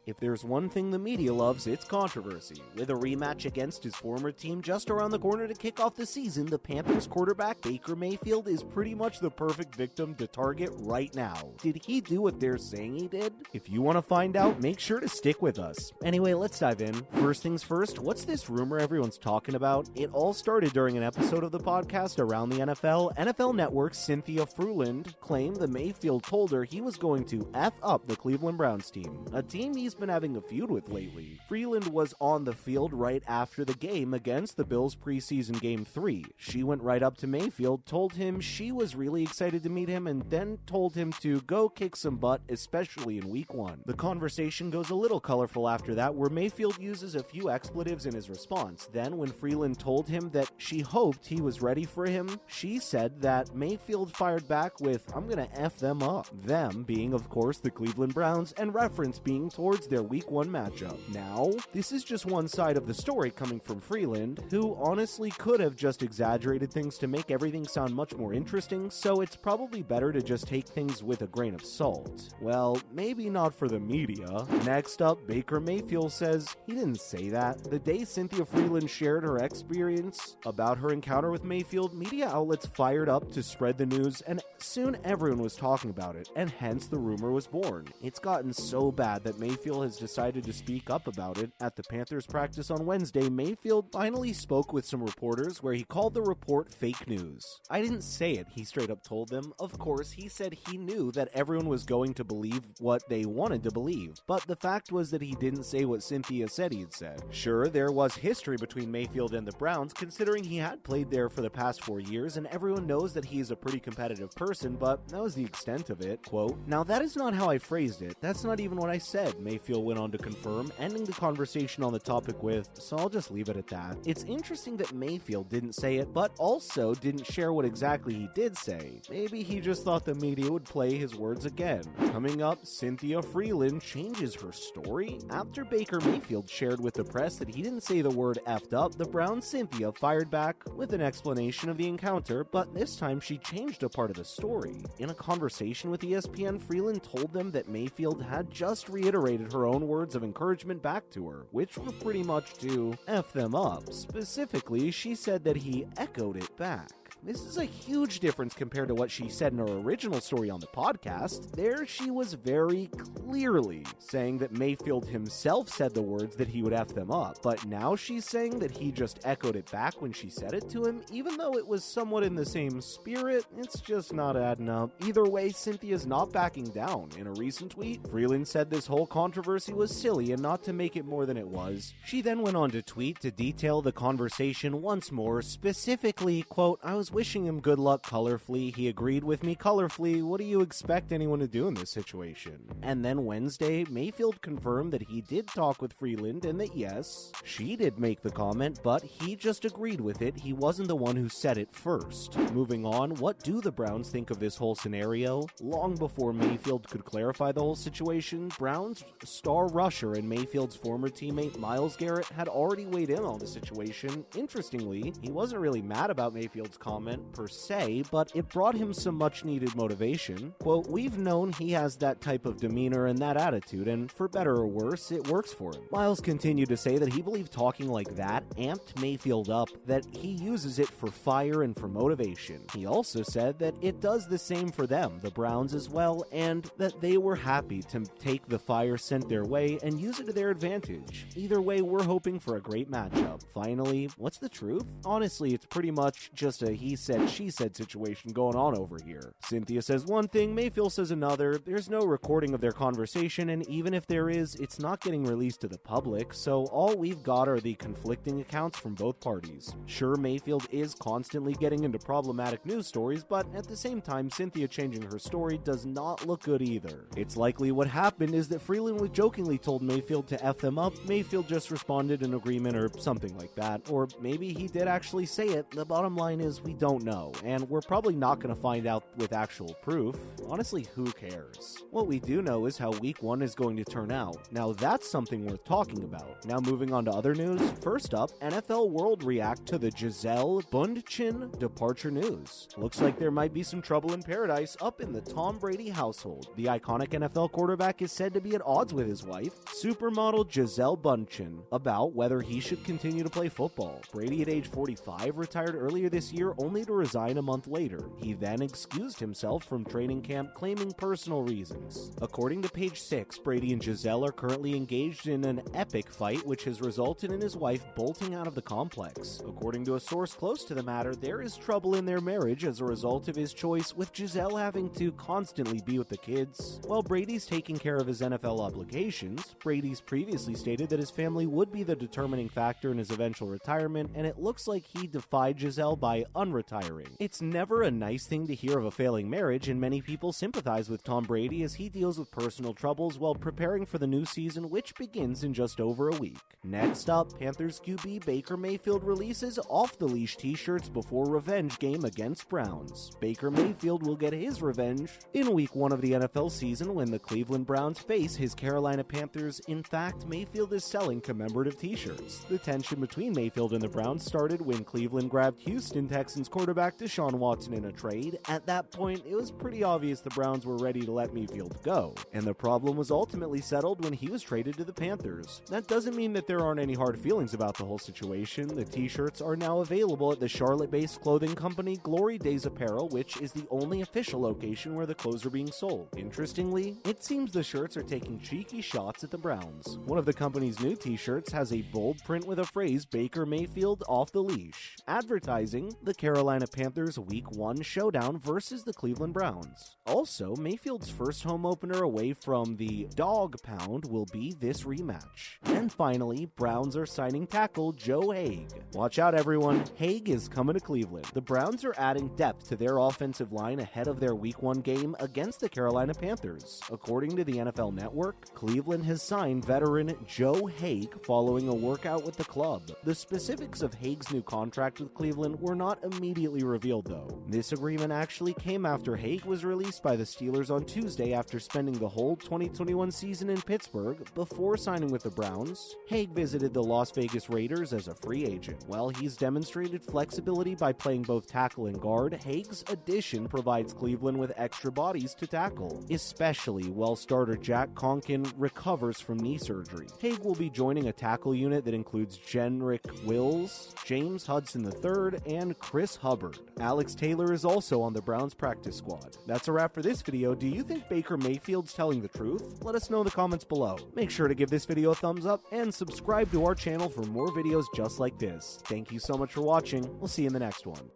If there's one thing the media loves, it's controversy. With a rematch against his former team just around the corner to kick off the season, the Panthers quarterback Baker Mayfield is pretty much the perfect victim to target right now. Did he do what they're saying he did? If you want to find out, make sure to stick with us. Anyway, let's dive in. First things first, what's this rumor everyone's talking about? It all started during an episode of the podcast Around the NFL. NFL Network's Cynthia Frelund claimed that Mayfield told her he was going to F up the Cleveland Browns team, a team he's been having a feud with lately. Frelund was on the field right after the game against the Bills preseason game 3. She went right up to Mayfield, told him she was really excited to meet him, and then told him to go kick some butt, especially in week 1. The conversation goes a little colorful after that, where Mayfield uses a few expletives in his response. Then when Frelund told him that she hoped he was ready for him, she said that Mayfield fired back with, "I'm gonna F them up." Them being, of course, the Cleveland Browns, and reference being towards their week 1 matchup. Now, this is just one side of the story coming from Frelund, who honestly could have just exaggerated things to make everything sound much more interesting, so it's probably better to just take things with a grain of salt. Well, maybe not for the media. Next up, Baker Mayfield says he didn't say that. The day Cynthia Frelund shared her experience about her encounter with Mayfield, media outlets fired up to spread the news, and soon everyone was talking about it, and hence the rumor was born. It's gotten so bad that Mayfield has decided to speak up about it. At the Panthers practice on Wednesday, Mayfield finally spoke with some reporters where he called the report fake news. "I didn't say it," he straight up told them. Of course, he said he knew that everyone was going to believe what they wanted to believe, but the fact was that he didn't say what Cynthia said he'd said. Sure, there was history between Mayfield and the Browns, considering he had played there for the past 4 years, and everyone knows that he is a pretty competitive person, but that was the extent of it. Quote, "Now that is not how I phrased it. That's not even what I said," Mayfield went on to confirm, ending the conversation on the topic with, "So I'll just leave it at that." It's interesting that Mayfield didn't say it, but also didn't share what exactly he did say. Maybe he just thought the media would play his words again. Coming up, Cynthia Frelund changes her story. After Baker Mayfield shared with the press that he didn't say the word effed up, the Browns' Cynthia fired back with an explanation of the encounter, but this time she changed a part of the story. In a conversation with ESPN, Frelund told them that Mayfield had just reiterated her own words of encouragement back to her, which were pretty much to F them up. Specifically, she said that he echoed it back. This is a huge difference compared to what she said in her original story on the podcast. There, she was very clearly saying that Mayfield himself said the words that he would F them up, but now she's saying that he just echoed it back when she said it to him, even though it was somewhat in the same spirit. It's just not adding up. Either way, Cynthia's not backing down. In a recent tweet, Frelund said this whole controversy was silly and not to make it more than it was. She then went on to tweet to detail the conversation once more, specifically, quote, "I was wishing him good luck colorfully. He agreed with me colorfully. What do you expect anyone to do in this situation?" And then Wednesday, Mayfield confirmed that he did talk with Frelund and that yes, she did make the comment, but he just agreed with it. He wasn't the one who said it first. Moving on, what do the Browns think of this whole scenario? Long before Mayfield could clarify the whole situation, Browns star rusher and Mayfield's former teammate Myles Garrett had already weighed in on the situation. Interestingly, he wasn't really mad about Mayfield's comment per se, but it brought him some much needed motivation. Quote, "We've known he has that type of demeanor and that attitude, and for better or worse, it works for him." Myles continued to say that he believed talking like that amped Mayfield up, that he uses it for fire and for motivation. He also said that it does the same for them, the Browns as well, and that they were happy to take the fire sent their way and use it to their advantage. Either way, we're hoping for a great matchup. Finally, what's the truth? Honestly, it's pretty much just a he said, she said situation going on over here. Cynthia says one thing, Mayfield says another. There's no recording of their conversation, and even if there is, it's not getting released to the public, so all we've got are the conflicting accounts from both parties. Sure, Mayfield is constantly getting into problematic news stories, but at the same time, Cynthia changing her story does not look good either. It's likely what happened is that Frelund jokingly told Mayfield to F them up, Mayfield just responded in agreement or something like that, or maybe he did actually say it. The bottom line is we we don't know, and we're probably not going to find out with actual proof. Honestly, who cares? What we do know is how week 1 is going to turn out. Now that's something worth talking about. Now moving on to other news, first up, NFL World react to the Gisele Bündchen departure news. Looks like there might be some trouble in paradise up in the Tom Brady household. The iconic NFL quarterback is said to be at odds with his wife, supermodel Gisele Bündchen, about whether he should continue to play football. Brady at age 45 retired earlier this year only to resign a month later. He then excused himself from training camp claiming personal reasons. According to page 6, Brady and Gisele are currently engaged in an epic fight which has resulted in his wife bolting out of the complex. According to a source close to the matter, there is trouble in their marriage as a result of his choice, with Gisele having to constantly be with the kids. While Brady's taking care of his NFL obligations, Brady's previously stated that his family would be the determining factor in his eventual retirement, and it looks like he defied Gisele by unretiring. It's never a nice thing to hear of a failing marriage, and many people sympathize with Tom Brady as he deals with personal troubles while preparing for the new season, which begins in just over a week. Next up, Panthers QB Baker Mayfield releases off-the-leash t-shirts before revenge game against Browns. Baker Mayfield will get his revenge in week 1 of the NFL season when the Cleveland Browns face his Carolina Panthers. In fact, Mayfield is selling commemorative t-shirts. The tension between Mayfield and the Browns started when Cleveland grabbed Houston Texans quarterback Deshaun Watson in a trade. At that point, it was pretty obvious the Browns were ready to let Mayfield go, and the problem was ultimately settled when he was traded to the Panthers. That doesn't mean that there aren't any hard feelings about the whole situation. The t-shirts are now available at the Charlotte-based clothing company Glory Days Apparel, which is the only official location where the clothes are being sold. Interestingly, it seems the shirts are taking cheeky shots at the Browns. One of the company's new t-shirts has a bold print with a phrase, Baker Mayfield off the leash, advertising the Carolina Panthers Week 1 showdown versus the Cleveland Browns. Also, Mayfield's first home opener away from the Dog Pound will be this rematch. And finally, Browns are signing tackle Joe Haeg. Watch out everyone, Haeg is coming to Cleveland. The Browns are adding depth to their offensive line ahead of their Week 1 game against the Carolina Panthers. According to the NFL Network, Cleveland has signed veteran Joe Haeg following a workout with the club. The specifics of Haeg's new contract with Cleveland were not immediately revealed though. This agreement actually came after Haeg was released by the Steelers on Tuesday after spending the whole 2021 season in Pittsburgh. Before signing with the Browns, Haeg visited the Las Vegas Raiders as a free agent. While he's demonstrated flexibility by playing both tackle and guard, Haeg's addition provides Cleveland with extra bodies to tackle, especially while starter Jack Conklin recovers from knee surgery. Haeg will be joining a tackle unit that includes Jenrick Wills, James Hudson III, and Chris Hubbard. Alex Taylor is also on the Browns practice squad. That's a wrap for this video. Do you think Baker Mayfield's telling the truth? Let us know in the comments below. Make sure to give this video a thumbs up and subscribe to our channel for more videos just like this. Thank you so much for watching. We'll see you in the next one.